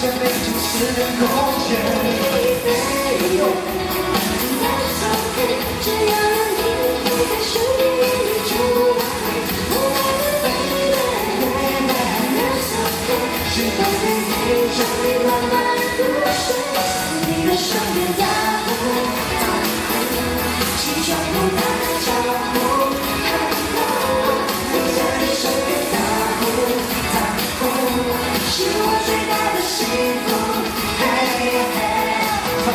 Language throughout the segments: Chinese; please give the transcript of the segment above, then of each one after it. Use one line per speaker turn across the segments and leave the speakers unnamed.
生命中私人空间。只要有你在身边，你就不会不爱的 baby，That's okay。喜欢你陪着你慢慢入睡，你的手边大步大步，起床不打招呼 ，Hello， 我在你身边大步大步，是我最大的幸福。Hey hey， 对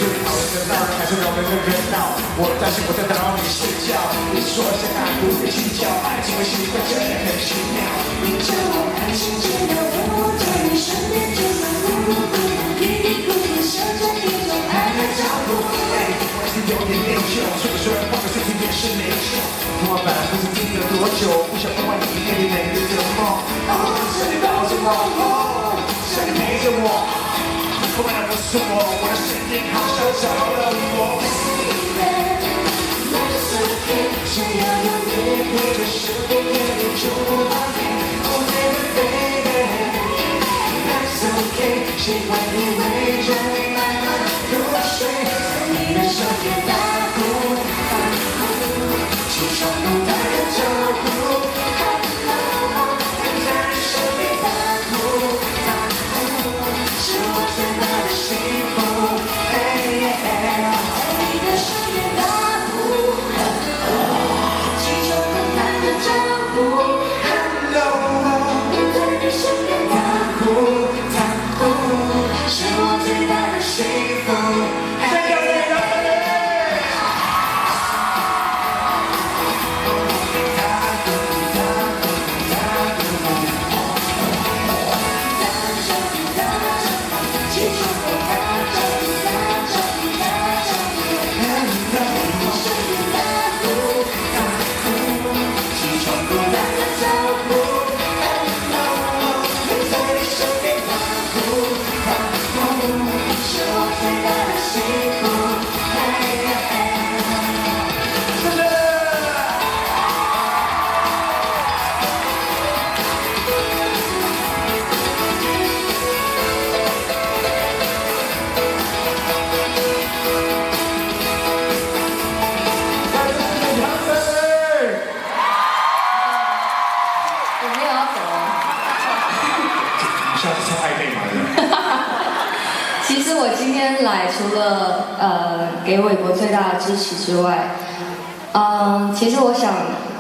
你好热闹，还是让人热闹？我担心我在打扰你睡觉。你说现在不会计较，爱情会习惯这样很奇妙。你叫我爱情治疗，我在你身边就算咕噜咕噜，嘀嘀咕咕，像着一种爱的脚步。哎，我是有点内疚，说不说话的事情也是没错。昨晚不知听了多久，不想破坏你夜里美丽的梦。哦，是你抱着我，哦，是你陪着我。不管不是我的声音好像着了我。只要有你陪着身边，夜里就不怕黑。Oh baby baby，That's okay。喜欢你围着你慢慢入睡，你的身边大步大步，起床不打个招呼 ，Hello， 在你身边大步大步，是我最大的幸福。Hey hey， 你的身边大步。
其实我今天来，除了给韦伯最大的支持之外，其实我想，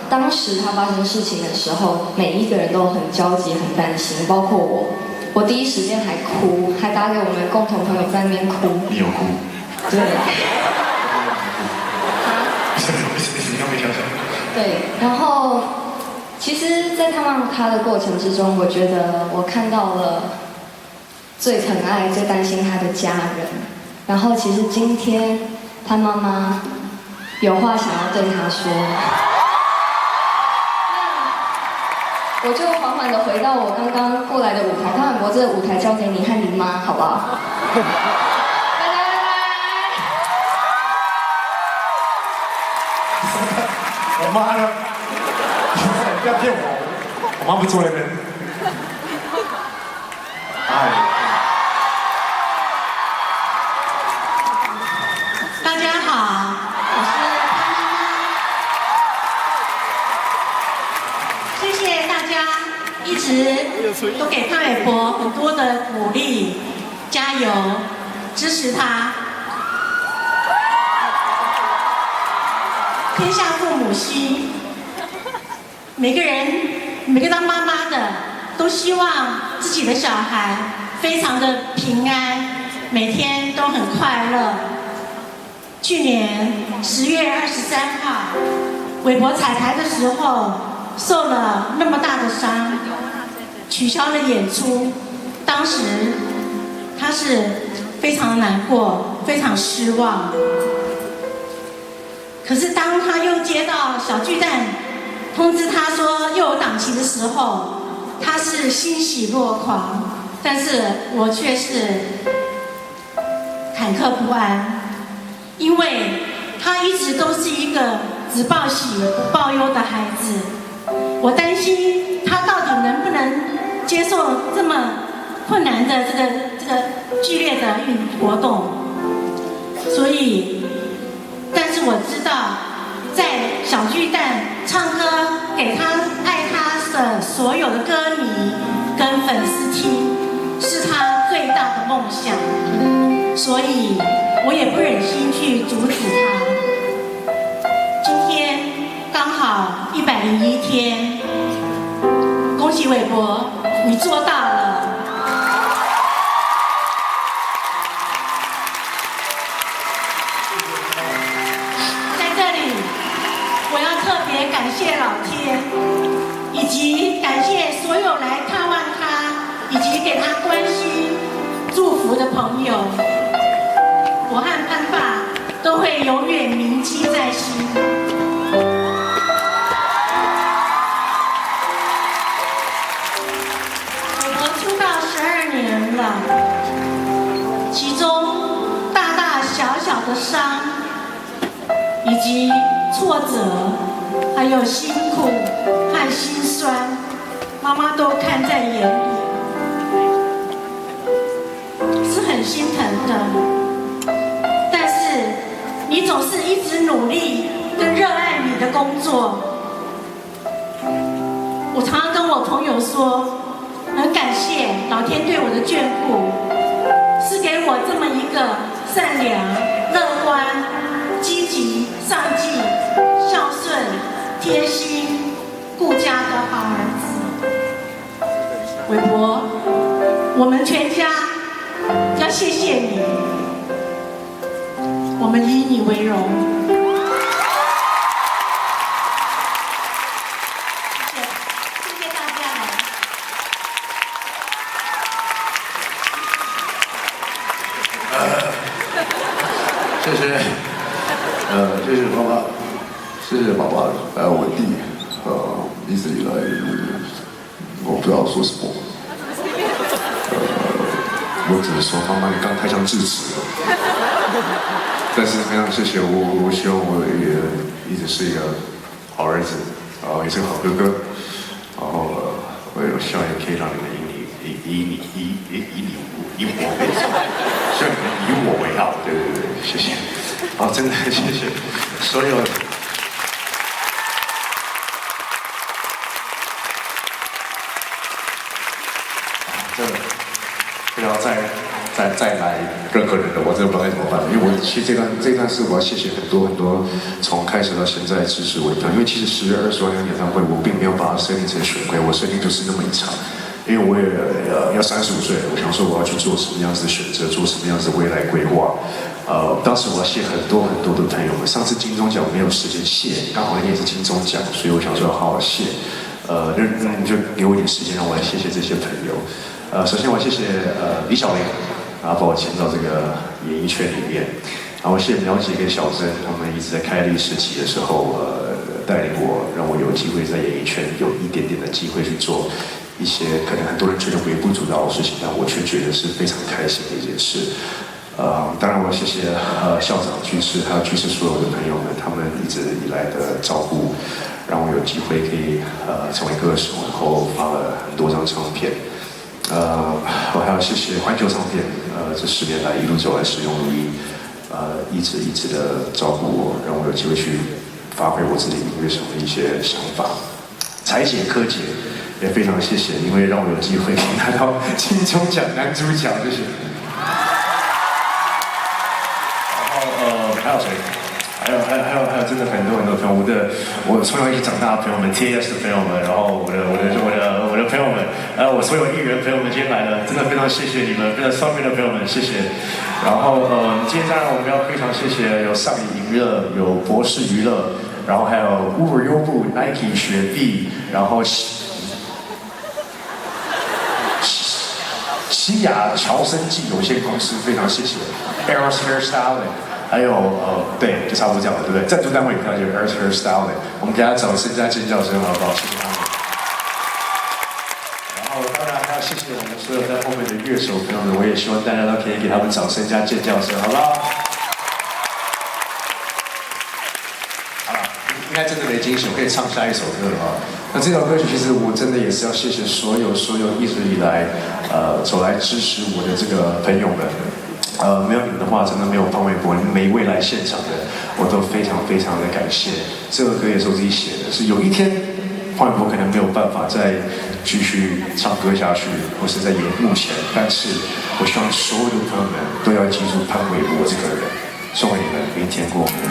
当时他发生事情的时候，每一个人都很焦急、很担心，包括我。我第一时间还哭，还打给我们共同朋友在那边哭。
你有哭？
对。对，然后其实，在探望他的过程之中，我觉得我看到了最疼爱、最担心他的家人。然后，其实今天他妈妈有话想要对他说，那我就缓缓地回到我刚刚过来的舞台。汤伟伯，这个舞台交给你和你妈，好不好？
我妈呢？不要骗我，我妈不坐那边。
大家好，我是潘妈妈。谢谢大家一直都给潘玮柏很多的鼓励，加油，支持他。天下父母心，每个当妈妈的都希望自己的小孩非常的平安，每天都很快乐。去年10月23号，韦伯彩排的时候受了那么大的伤，取消了演出。当时他是非常难过，非常失望。可是当他又接到小巨蛋通知他说又有档期的时候，他是欣喜若狂，但是我却是坎坷不安，因为他一直都是一个只报喜不报忧的孩子。我担心他到底能不能接受这么困难的这个剧烈的活动，所以，但是我知道，在小巨蛋唱歌给他爱他的所有的歌迷跟粉丝听，是他最大的梦想，所以我也不忍心去阻止他。今天刚好101天，恭喜韦伯，你做到了。在这里，我要特别感谢老天，以及感谢所有来看望他，以及给他关心、祝福的朋友。我和潘爸都会永远铭记在心。韦伯出道12年了，其中大大小小的伤，以及挫折，还有辛苦和心酸，妈妈都看在眼里，是很心疼的。但是你总是一直努力跟热爱你的工作。我常常跟我朋友说，很感谢老天对我的眷顾，是给我这么一个善良、乐观、积极、上进、孝顺、贴心、顾家的好儿子。韦伯，我们全家要谢谢你，我们以你为荣。谢谢大家。
谢谢，谢谢妈妈，谢谢爸爸，还有我弟，一直以来，我不知道说什么，我只能说妈妈，你刚太像智齿了，但是非常谢谢我希望我也一直是一个好儿子，然后也是个好哥哥，然后我希望也可以让你们以我为重，希望你们以我为傲，对，谢谢。好，真的谢谢所有。真的不要再来任何人了，我真的不知道该怎么办。因为我其实这段是我要谢谢很多从开始到现在支持我的团，因为其实10月20号那场演唱会，我并没有把它设定成巡回，我设定就是那么一场。因为我也要35岁了，我想说我要去做什么样子的选择，做什么样子的未来规划。当时我要谢很多的朋友们。上次金钟奖没有时间谢，刚好那天也是金钟奖，所以我想说要好好谢。你就给我一点时间，让我来谢谢这些朋友。首先我谢谢李小玲，然后把我签到这个演艺圈里面。然后谢谢苗姐跟小珍，他们一直在开立时期的时候，带领我，让我有机会在演艺圈有一点点的机会去做一些可能很多人觉得微不足道的事情，但我却觉得是非常开心的一件事。当然我谢谢校长、居士还有居士所有的朋友们，他们一直以来的照顾，让我有机会可以成为歌手，然后发了很多张唱片。我还要谢谢环球唱片，这10年来一路走来使用录音，一直的照顾我，让我有机会去发挥我自己音乐上的一些想法。彩姐、柯姐也非常谢谢，因为让我有机会拿到金钟奖男主角，谢谢。还有谁？还有，真的很多朋友，我从小一起长大的朋友们 ，TS 的朋友们，然后我的朋友们，我所有艺人朋友们今天来了，真的非常谢谢你们，非常上面的朋友们，谢谢。然后今天当然我们要非常谢谢有上瘾娱乐，有博士娱乐，然后还有 Uber 优步、Nike、雪碧，然后西雅乔生技有限公司，非常谢谢 Eros Hairstyling。还有对，就差不多这样了，对不对？赞助单位叫 Earth Hairstyling， 我们给他掌声加尖叫声，好不好？谢谢他们。然后当然还要谢谢我们所有在后面的乐手朋友们，我也希望大家都可以给他们掌声加尖叫声，好不好？好了，应该真的没惊喜，我可以唱下一首歌了啊。那这首歌曲其实我真的也是要谢谢所有一直以来走来支持我的这个朋友们。没有你们的话，真的没有潘玮柏，你们每一位来现场的，我都非常非常的感谢。这个歌也是我自己写的，是有一天潘玮柏可能没有办法再继续唱歌下去，或是在荧幕前，但是我希望所有的朋友们都要记住潘玮柏这个人，送给你们，明天过。